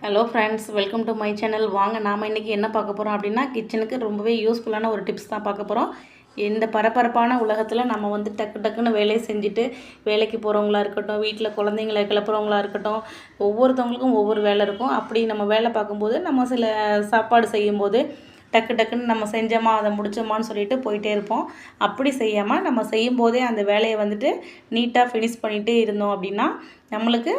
Hello friends, welcome to my channel. வாங்க நாம் இன்றைக்கி என்ன பார்க்க போகிறோம் அப்படின்னா, கிச்சனுக்கு ரொம்பவே யூஸ்ஃபுல்லான ஒரு டிப்ஸ் தான் பார்க்க போகிறோம். இந்த பரபரப்பான உலகத்தில் நம்ம வந்து டக்கு டக்குன்னு வேலையை செஞ்சுட்டு வேலைக்கு போகிறவங்களா இருக்கட்டும், வீட்டில் குழந்தைங்களை கிளப்புறவங்களா இருக்கட்டும், ஒவ்வொருத்தவங்களுக்கும் ஒவ்வொரு வேலை இருக்கும். அப்படி நம்ம வேலை பார்க்கும்போது நம்ம சில சாப்பாடு செய்யும்போது டக்கு டக்குன்னு நம்ம செஞ்சோமா அதை முடிச்சோமான்னு சொல்லிட்டு போயிட்டே இருப்போம். அப்படி செய்யாமல் நம்ம செய்யும்போதே அந்த வேலையை வந்துட்டு நீட்டாக ஃபினிஷ் பண்ணிகிட்டே இருந்தோம் அப்படின்னா நம்மளுக்கு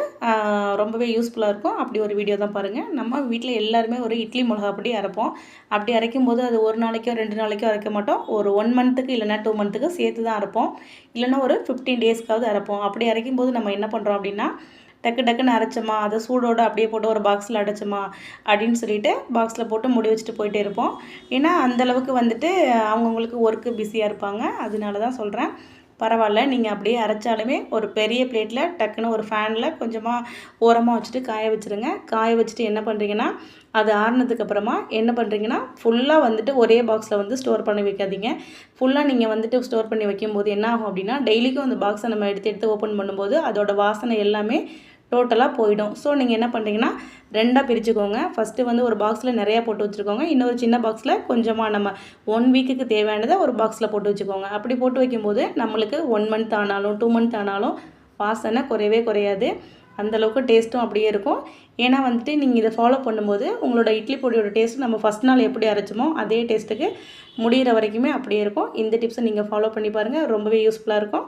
ரொம்பவே யூஸ்ஃபுல்லாக இருக்கும். அப்படி ஒரு வீடியோ தான் பாருங்கள். நம்ம வீட்டில் எல்லாருமே ஒரு இட்லி மிளகா பொடி அரைப்போம். அப்படி அரைக்கும் போது அது ஒரு நாளைக்கோ 2 நாளைக்கோ அரைக்க மாட்டோம். ஒரு 1 மந்த்துக்கு இல்லைனா 2 மந்த்துக்கு சேர்த்து தான் அரைப்போம். இல்லைனா ஒரு 15 டேஸ்க்காவது அரைப்போம். அப்படி அரைக்கும் போது நம்ம என்ன பண்ணுறோம் அப்படின்னா, டக்கு டக்குன்னு அரைச்சோமா அதை சூடோடு அப்படியே போட்டு ஒரு பாக்ஸில் அடைச்சோமா அப்படின்னு சொல்லிட்டு பாக்ஸில் போட்டு மூடி வச்சுட்டு போயிட்டே இருப்போம். ஏன்னா அந்தளவுக்கு வந்துட்டு அவங்கவுங்களுக்கு ஒர்க்கு பிஸியாக இருப்பாங்க. அதனால தான் சொல்கிறேன். பரவாயில்ல, நீங்கள் அப்படியே அரைச்சாலுமே ஒரு பெரிய பிளேட்டில் டக்குன்னு ஒரு ஃபேனில் கொஞ்சமாக ஓரமாக வச்சுட்டு காய வச்சுருங்க. காய வச்சுட்டு என்ன பண்ணுறீங்கன்னா, அது ஆறுனதுக்கப்புறமா என்ன பண்ணுறீங்கன்னா, ஃபுல்லாக வந்துட்டு ஒரே பாக்ஸில் வந்து ஸ்டோர் பண்ணி வைக்காதீங்க. ஃபுல்லாக நீங்கள் வந்துட்டு ஸ்டோர் பண்ணி வைக்கும்போது என்ன ஆகும் அப்படின்னா, டெய்லிக்கும் அந்த பாக்ஸை நம்ம எடுத்து ஓப்பன் பண்ணும்போது அதோட வாசனை எல்லாமே டோட்டலாக போயிடும். ஸோ நீங்கள் என்ன பண்ணுறீங்கன்னா, 2ஆக பிரிச்சுக்கோங்க. ஃபஸ்ட்டு வந்து ஒரு பாக்ஸில் நிறையா போட்டு வச்சுருக்கோங்க. இன்னொரு சின்ன பாக்ஸில் கொஞ்சமாக நம்ம 1 வீக்குக்கு தேவையானதை ஒரு பாக்ஸில் போட்டு வச்சுக்கோங்க. அப்படி போட்டு வைக்கும்போது நம்மளுக்கு 1 மந்த் ஆனாலும் 2 மந்த் ஆனாலும் வாசனை குறையவே குறையாது. அந்தளவுக்கு டேஸ்ட்டும் அப்படியே இருக்கும். ஏன்னா வந்துட்டு நீங்கள் இதை ஃபாலோ பண்ணும்போது உங்களோட இட்லி பொடியோட டேஸ்ட்டு நம்ம ஃபஸ்ட் நாள் எப்படி அரைச்சோமோ அதே டேஸ்ட்டுக்கு முடிகிற வரைக்குமே அப்படியே இருக்கும். இந்த டிப்ஸை நீங்கள் ஃபாலோ பண்ணி பாருங்கள். ரொம்பவே யூஸ்ஃபுல்லாக இருக்கும்.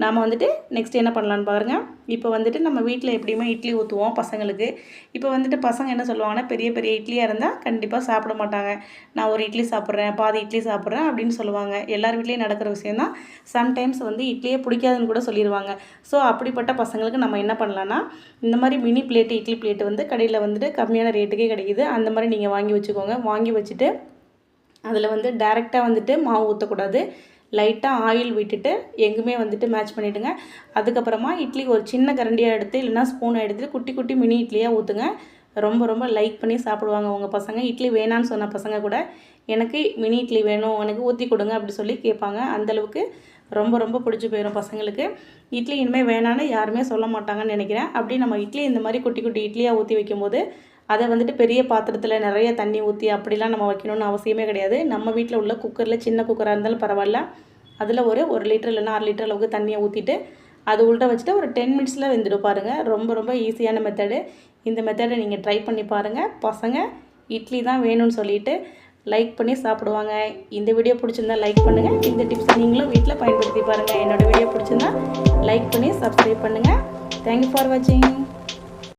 நாம் வந்துட்டு நெக்ஸ்ட் என்ன பண்ணலான்னு பாருங்கள். இப்போ வந்துட்டு நம்ம வீட்டில் எப்படியுமே இட்லி ஊற்றுவோம் பசங்களுக்கு. இப்போ வந்துட்டு பசங்க என்ன சொல்லுவாங்கன்னா, பெரிய பெரிய இட்லியாக இருந்தால் கண்டிப்பாக சாப்பிட மாட்டாங்க. நான் ஒரு இட்லி சாப்பிட்றேன், பாதி இட்லி சாப்பிட்றேன் அப்படின்னு சொல்லுவாங்க. எல்லார் வீட்லேயும் நடக்கிற விஷயம் தான். சம்டைம்ஸ் வந்து இட்லியே பிடிக்காதுன்னு கூட சொல்லிடுவாங்க. ஸோ அப்படிப்பட்ட பசங்களுக்கு நம்ம என்ன பண்ணலான்னா, இந்த மாதிரி மினி பிளேட்டு இட்லி பிளேட்டு வந்து கடையில் வந்துட்டு கம்மியான ரேட்டுக்கே கிடைக்கிது. அந்த மாதிரி நீங்கள் வாங்கி வச்சுக்கோங்க. வாங்கி வச்சுட்டு அதில் வந்து டைரெக்டாக வந்துட்டு மாவு ஊற்றக்கூடாது. லைட்டாக ஆயில் விட்டுட்டு எங்குமே வந்துட்டு மேட்ச் பண்ணிவிடுங்க. அதுக்கப்புறமா இட்லி ஒரு சின்ன கரண்டியாக எடுத்து இல்லைனா ஸ்பூனை எடுத்து குட்டி குட்டி மினி இட்லியாக ஊற்றுங்க. ரொம்ப ரொம்ப லைக் பண்ணி சாப்பிடுவாங்க உங்கள் பசங்க. இட்லி வேணான்னு சொன்ன பசங்க கூட எனக்கு மினி இட்லி வேணும், எனக்கு ஊற்றி கொடுங்க அப்படி சொல்லி கேட்பாங்க. அந்தளவுக்கு ரொம்ப ரொம்ப பிடிச்சி போயிடும் பசங்களுக்கு. இட்லி இனிமேல் வேணான்னு யாருமே சொல்ல மாட்டாங்கன்னு நினைக்கிறேன். அப்படி நம்ம இட்லி இந்த மாதிரி குட்டி குட்டி இட்லியாக ஊற்றி வைக்கும்போது அதை வந்துட்டு பெரிய பாத்திரத்தில் நிறைய தண்ணி ஊற்றி அப்படிலாம் நம்ம வைக்கணும்னு அவசியமே கிடையாது. நம்ம வீட்டில் உள்ள குக்கரில் சின்ன குக்கராக இருந்தாலும் பரவாயில்ல, அதில் ஒரு 1 லிட்டர் இல்லைனா 1/2 லிட்டர் அளவுக்கு தண்ணியை ஊற்றிட்டு அது உள்ட்ட வச்சுட்டு ஒரு 10 மினிட்ஸில் வெந்துடும் பாருங்கள். ரொம்ப ரொம்ப ஈஸியான மெத்தடு. இந்த மெத்தடை நீங்கள் ட்ரை பண்ணி பாருங்கள். பசங்க இட்லி தான் வேணும்னு சொல்லிட்டு லைக் பண்ணி சாப்பிடுவாங்க. இந்த வீடியோ பிடிச்சிருந்தா லைக் பண்ணுங்கள். இந்த டிப்ஸை நீங்களும் வீட்டில் பயன்படுத்தி பாருங்கள். என்னோடய வீடியோ பிடிச்சிருந்தா லைக் பண்ணி சப்ஸ்கிரைப் பண்ணுங்கள். தேங்க்யூ ஃபார் வாட்சிங்.